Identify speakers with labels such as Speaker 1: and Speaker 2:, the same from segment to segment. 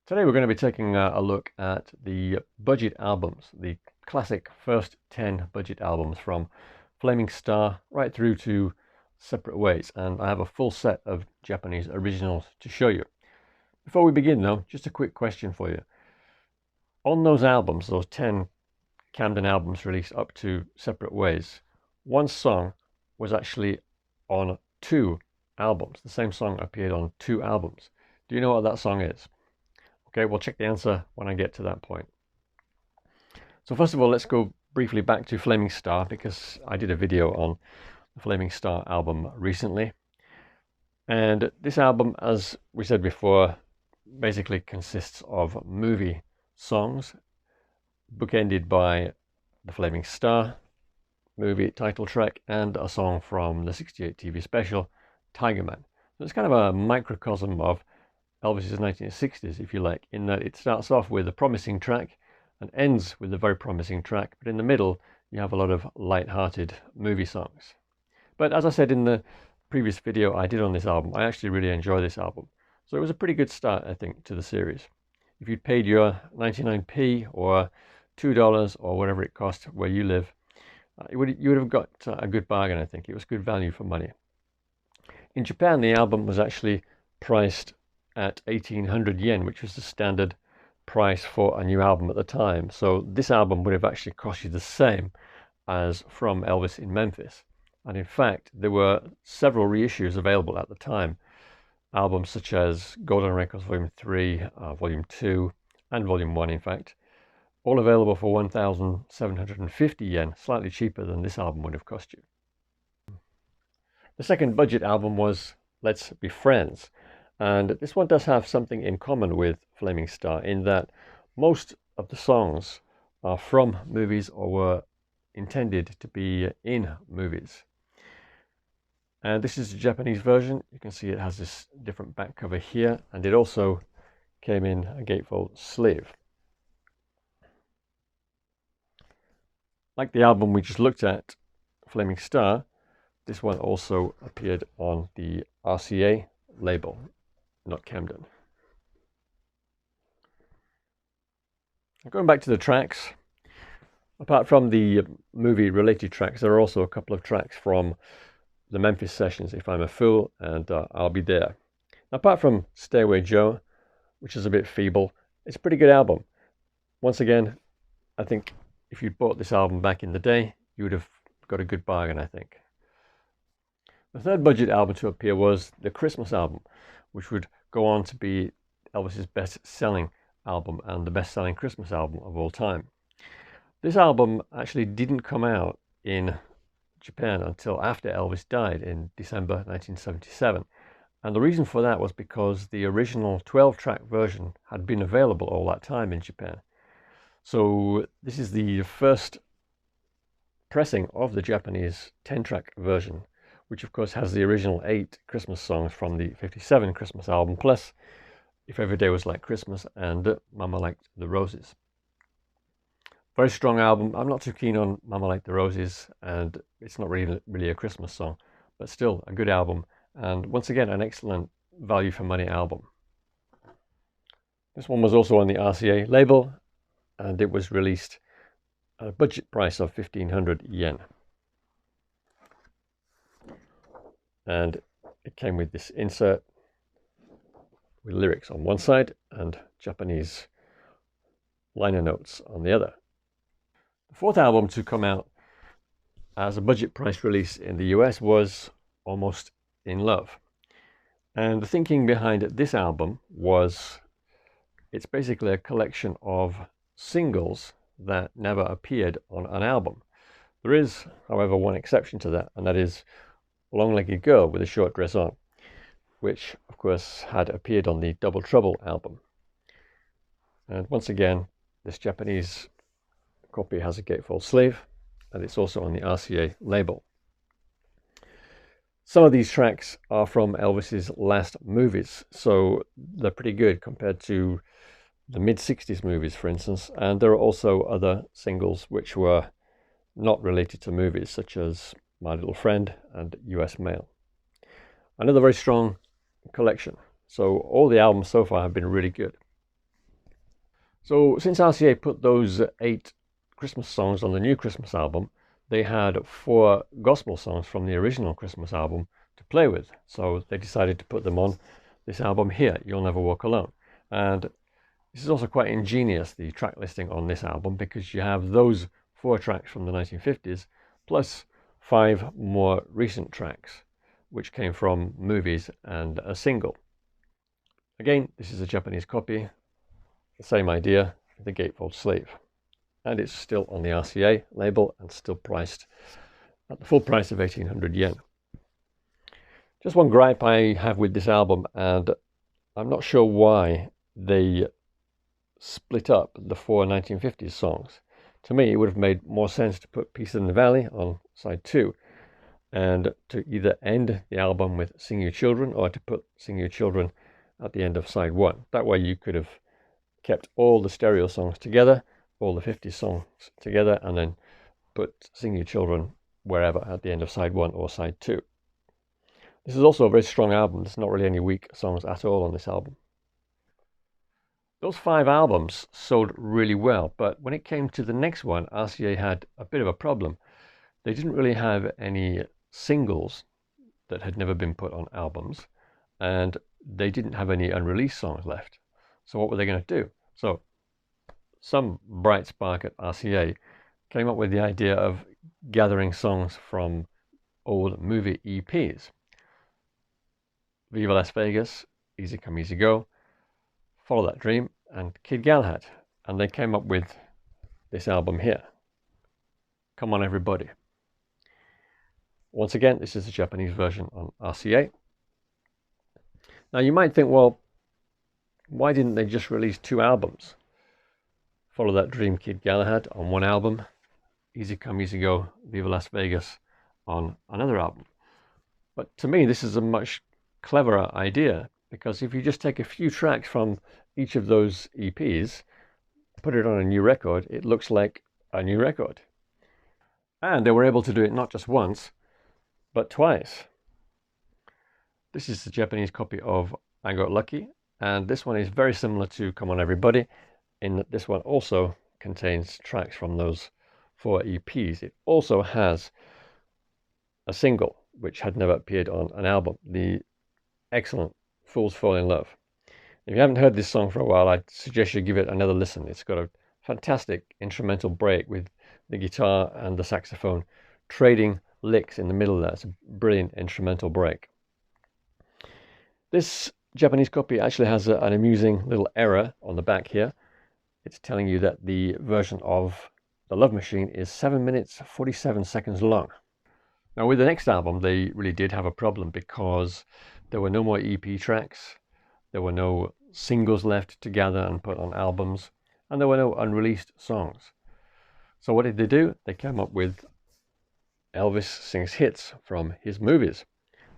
Speaker 1: Today we're going to be taking a look at the budget albums, the classic first 10 budget albums from Flaming Star right through to Separate Ways, and I have a full set of Japanese originals to show you. Before we begin though, just a quick question for you. On those albums, those 10 Camden albums released up to Separate Ways, one song was actually on 2 albums. The same song appeared on 2 albums. Do you know what that song is? Okay, we'll check the answer when I get to that point. So first of all, let's go briefly back to Flaming Star, because I did a video on the Flaming Star album recently. And this album, as we said before, basically consists of movie songs, bookended by the Flaming Star movie title track and a song from the '68 TV special, Tiger Man. So it's kind of a microcosm of Elvis's 1960s, if you like, in that it starts off with a promising track and ends with a very promising track, but in the middle you have a lot of light-hearted movie songs. But as I said in the previous video I did on this album, I actually really enjoy this album. So it was a pretty good start, I think, to the series. If you'd paid your 99p or $2 or whatever it cost where you live, you would have got a good bargain, I think. It was good value for money. In Japan, the album was actually priced at 1800 yen, which was the standard price for a new album at the time. So this album would have actually cost you the same as From Elvis in Memphis. And in fact, there were several reissues available at the time. Albums such as Golden Records Volume 3, Volume 2, and Volume 1, in fact, all available for 1,750 yen, slightly cheaper than this album would have cost you. The second budget album was Let's Be Friends. And this one does have something in common with Flaming Star in that most of the songs are from movies or were intended to be in movies. And this is the Japanese version. You can see it has this different back cover here, and it also came in a gatefold sleeve. Like the album we just looked at, Flaming Star, this one also appeared on the RCA label, not Camden. Going back to the tracks, apart from the movie related tracks, there are also a couple of tracks from the Memphis sessions, If I'm a Fool and I'll Be There. Apart from Stairway Joe, which is a bit feeble, it's a pretty good album. Once again, I think if you'd bought this album back in the day, you would have got a good bargain, I think. The third budget album to appear was the Christmas album, which would go on to be Elvis's best-selling album and the best-selling Christmas album of all time. This album actually didn't come out in Japan until after Elvis died in December 1977. And the reason for that was because the original 12-track version had been available all that time in Japan. So this is the first pressing of the Japanese 10-track version, which of course has the original 8 Christmas songs from the '57 Christmas album, plus If Every Day Was Like Christmas and Mama Liked the Roses. Very strong album. I'm not too keen on Mama Liked the Roses, and it's not really a Christmas song, but still a good album, and once again an excellent value for money album. This one was also on the RCA label, and it was released at a budget price of 1,500 yen. And it came with this insert with lyrics on one side and Japanese liner notes on the other. The fourth album to come out as a budget price release in the US was Almost in Love. And the thinking behind this album was it's basically a collection of singles that never appeared on an album. There is, however, one exception to that, and that is Long-Legged Girl with a Short Dress On, which of course had appeared on the Double Trouble album. And once again, this Japanese copy has a gatefold sleeve, and it's also on the RCA label. Some of these tracks are from Elvis's last movies, so they're pretty good compared to the mid-60s movies, for instance, and there are also other singles which were not related to movies, such as My Little Friend and US Mail. Another very strong collection. So all the albums so far have been really good. So since RCA put those 8 Christmas songs on the new Christmas album, they had 4 gospel songs from the original Christmas album to play with. So they decided to put them on this album here, You'll Never Walk Alone. And this is also quite ingenious, the track listing on this album, because you have those 4 tracks from the 1950s, plus 5 more recent tracks, which came from movies and a single. Again, this is a Japanese copy, the same idea, the gatefold sleeve. And it's still on the RCA label and still priced at the full price of 1,800 yen. Just one gripe I have with this album, and I'm not sure why they split up the 4 1950s songs. To me, it would have made more sense to put Peace in the Valley on side 2 and to either end the album with Sing You Children or to put Sing You Children at the end of side 1. That way you could have kept all the stereo songs together, all the 50 songs together, and then put Sing You Children wherever at the end of side 1 or side 2. This is also a very strong album. There's not really any weak songs at all on this album. Those 5 albums sold really well, but when it came to the next one, RCA had a bit of a problem. They didn't really have any singles that had never been put on albums, and they didn't have any unreleased songs left. So what were they going to do? So some bright spark at RCA came up with the idea of gathering songs from old movie EPs. Viva Las Vegas, Easy Come Easy Go, Follow That Dream, and Kid Galahad. And they came up with this album here, Come On Everybody. Once again, this is the Japanese version on RCA. Now you might think, well, why didn't they just release 2 albums? Follow That Dream, Kid Galahad on one album, Easy Come Easy Go, Viva Las Vegas on another album. But to me, this is a much cleverer idea, because if you just take a few tracks from each of those EPs, put it on a new record, it looks like a new record. And they were able to do it not just once, but twice. This is the Japanese copy of I Got Lucky, and this one is very similar to Come On Everybody, in that this one also contains tracks from those 4 EPs. It also has a single, which had never appeared on an album, the excellent Fools Fall in Love. If you haven't heard this song for a while, I suggest you give it another listen. It's got a fantastic instrumental break with the guitar and the saxophone trading licks in the middle there. It's a brilliant instrumental break. This Japanese copy actually has an amusing little error on the back here. It's telling you that the version of The Love Machine is 7 minutes 47 seconds long. Now with the next album, they really did have a problem, because there were no more EP tracks, there were no singles left to gather and put on albums, and there were no unreleased songs. So what did they do? They came up with Elvis Sings Hits from his movies,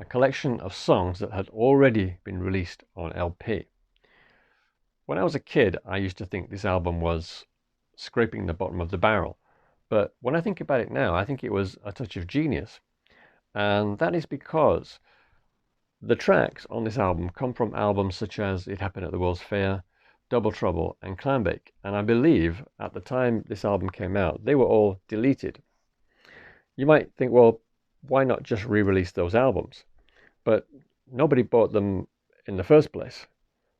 Speaker 1: a collection of songs that had already been released on LP. When I was a kid, I used to think this album was scraping the bottom of the barrel. But when I think about it now, I think it was a touch of genius. And that is because the tracks on this album come from albums such as It Happened at the World's Fair, Double Trouble, and Clambake. And I believe at the time this album came out, they were all deleted. You might think, well, why not just re-release those albums? But nobody bought them in the first place.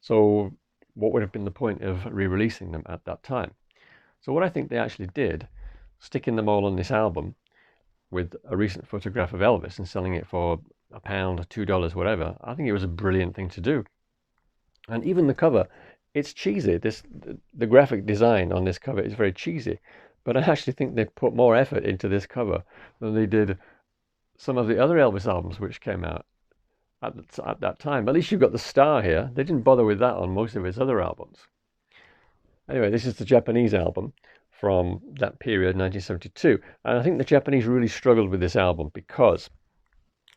Speaker 1: So what would have been the point of re-releasing them at that time? So what I think they actually did, sticking them all on this album with a recent photograph of Elvis and selling it for £1, $2, whatever, I think it was a brilliant thing to do. And even the cover, it's cheesy. The graphic design on this cover is very cheesy, but I actually think they put more effort into this cover than they did some of the other Elvis albums which came out at that time. At least you've got the star here. They didn't bother with that on most of his other albums. Anyway, this is the Japanese album from that period, 1972. And I think the Japanese really struggled with this album because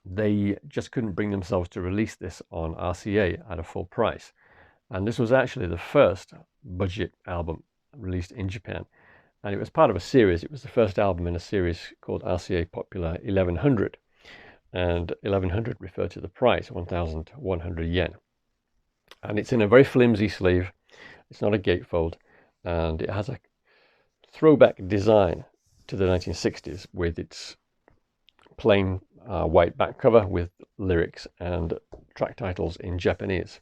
Speaker 1: they just couldn't bring themselves to release this on RCA at a full price. And this was actually the first budget album released in Japan. And it was part of a series. It was the first album in a series called RCA Popular 1100. And 1100 referred to the price, 1,100 yen. And it's in a very flimsy sleeve. It's not a gatefold. and it has a throwback design to the 1960s with its plain white back cover with lyrics and track titles in Japanese.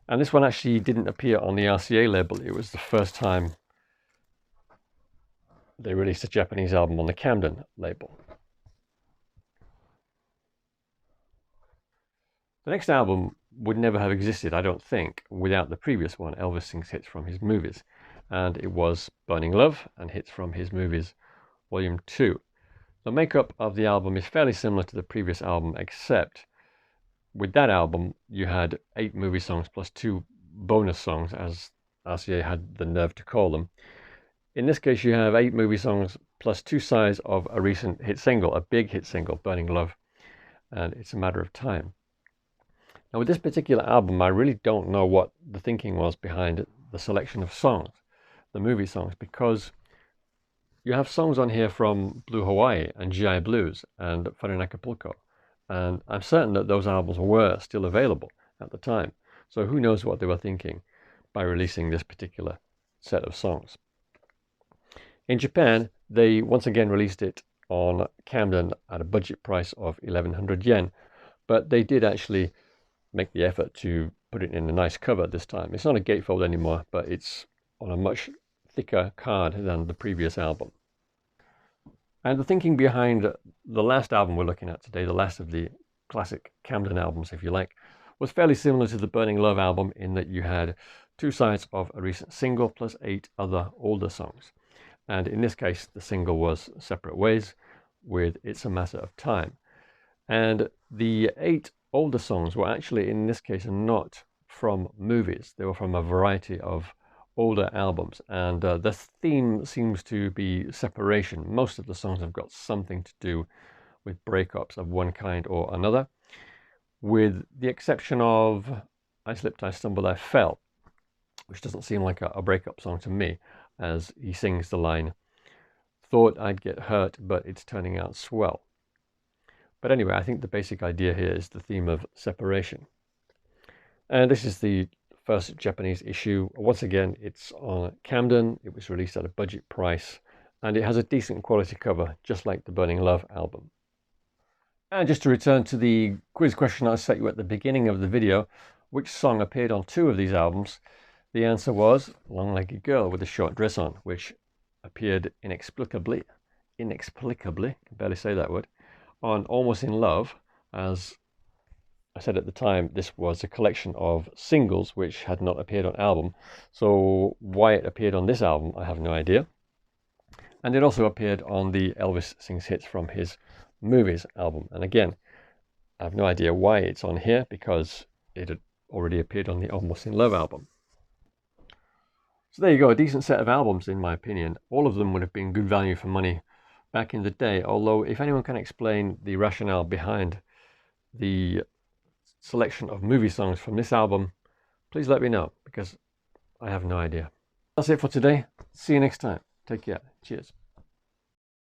Speaker 1: And this one actually didn't appear on the RCA label. It was the first time they released a Japanese album on the Camden label. The next album would never have existed, I don't think, without the previous one, Elvis Sings Hits from His Movies. And it was Burning Love and Hits from His Movies, Volume 2. The makeup of the album is fairly similar to the previous album, except with that album, you had 8 movie songs plus 2 bonus songs, as RCA had the nerve to call them. In this case, you have 8 movie songs plus 2 sides of a recent hit single, a big hit single, Burning Love, and It's a Matter of Time. Now, with this particular album, I really don't know what the thinking was behind the selection of songs, the movie songs, because you have songs on here from Blue Hawaii and GI Blues and Fun in Acapulco, and I'm certain that those albums were still available at the time. So who knows what they were thinking by releasing this particular set of songs. In Japan, they once again released it on Camden at a budget price of 1100 yen, but they did actually make the effort to put it in a nice cover this time. It's not a gatefold anymore, but it's on a much thicker card than the previous album. And the thinking behind the last album we're looking at today, the last of the classic Camden albums, if you like, was fairly similar to the Burning Love album in that you had 2 sides of a recent single plus 8 other older songs. And in this case, the single was Separate Ways with It's a Matter of Time. And the 8 older songs were actually, in this case, not from movies. They were from a variety of older albums. And the theme seems to be separation. Most of the songs have got something to do with breakups of one kind or another, with the exception of I Slipped, I Stumbled, I Fell, which doesn't seem like a breakup song to me, as he sings the line, "Thought I'd get hurt, but it's turning out swell." But anyway, I think the basic idea here is the theme of separation. And this is the first Japanese issue. Once again, it's on Camden. It was released at a budget price, and it has a decent quality cover, just like the Burning Love album. And just to return to the quiz question I set you at the beginning of the video, which song appeared on 2 of these albums? The answer was Long-Legged Girl with a Short Dress On, which appeared inexplicably, I can barely say that word, on Almost in Love. As I said at the time, this was a collection of singles which had not appeared on album, so why it appeared on this album, I have no idea. And it also appeared on the Elvis Sings Hits from His Movies album, and again, I have no idea why it's on here, because it had already appeared on the Almost in Love album. So there you go, a decent set of albums in my opinion. All of them would have been good value for money back in the day, although if anyone can explain the rationale behind the selection of movie songs from this album, please let me know, because I have no idea. That's it for today. See you next time. Take care. Cheers.